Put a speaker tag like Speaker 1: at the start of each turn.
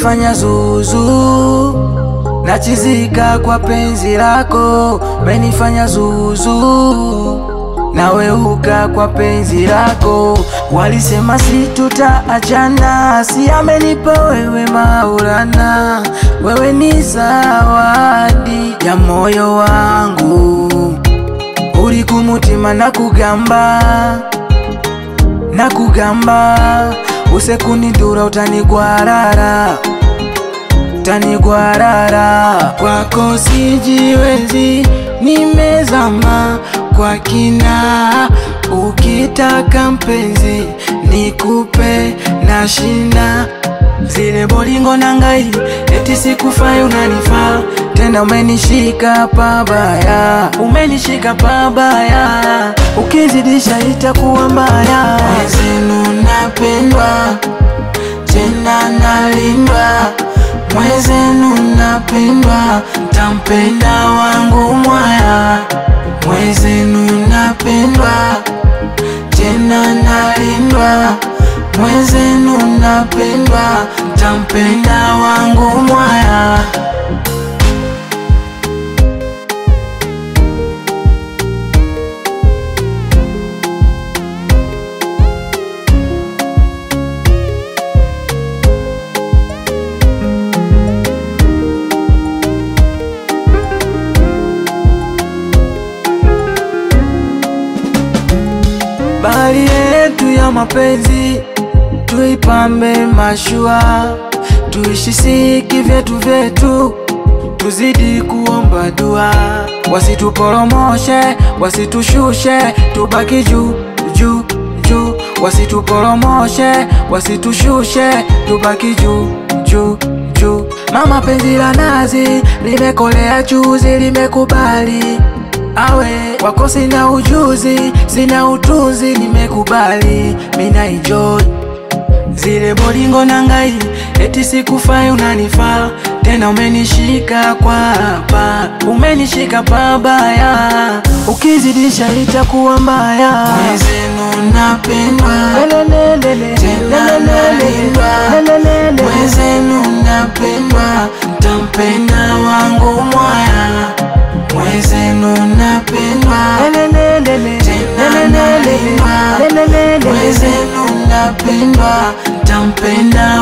Speaker 1: umenifanya zuzu, nachizika kwa penzi lako. Umenifanya zuzu, naweuka kwa penzi lako. Walisema situtaachana, si amenipa wewe Maulana. Wewe ni zawadi ya moyo wangu, uri kumutima nakugamba usekunidura utanigwarara kwako sijiwezi, nimezama kwa kina. Ukitaka mpenzi nikupe na shina, zile bolingo na ngai eti sikufai unanifaa tena. Umenishika pabaya, ukizidisha itakuwa mbaya. Mwezenu napendwa tena nalindwa, mwezenu napendwa, tampenda wangu mwaya. Mwezenu napendwa tena nalindwa, mwezenu napendwa, tampenda wangu mwaya. Bahari yetu ya mapenzi tuipambe mashua, tuishi siki vyetu, tuzidi kuomba dua. Wasituporomoshe, wasitushushe, tubaki juu. Wasituporomoshe, wasitushushe, tubaki juu. Mama penzi la nazi limekolea chuzi, limekubali awe wako. Sina ujuzi, sina utunzi, nimekubali mina enjoy. Zile bolingo na ngai eti sikufai unanifaa tena. Umenishika kwa hapa, umenishika pabaya, ukizidisha itakuwa mbaya. Mwezenu napendwa tena nalindwa, mwezenu napendwa, tampenda wangu mwaya. Mwezenu napendwa tena nalindwa, mwezenu napendwa, tampenda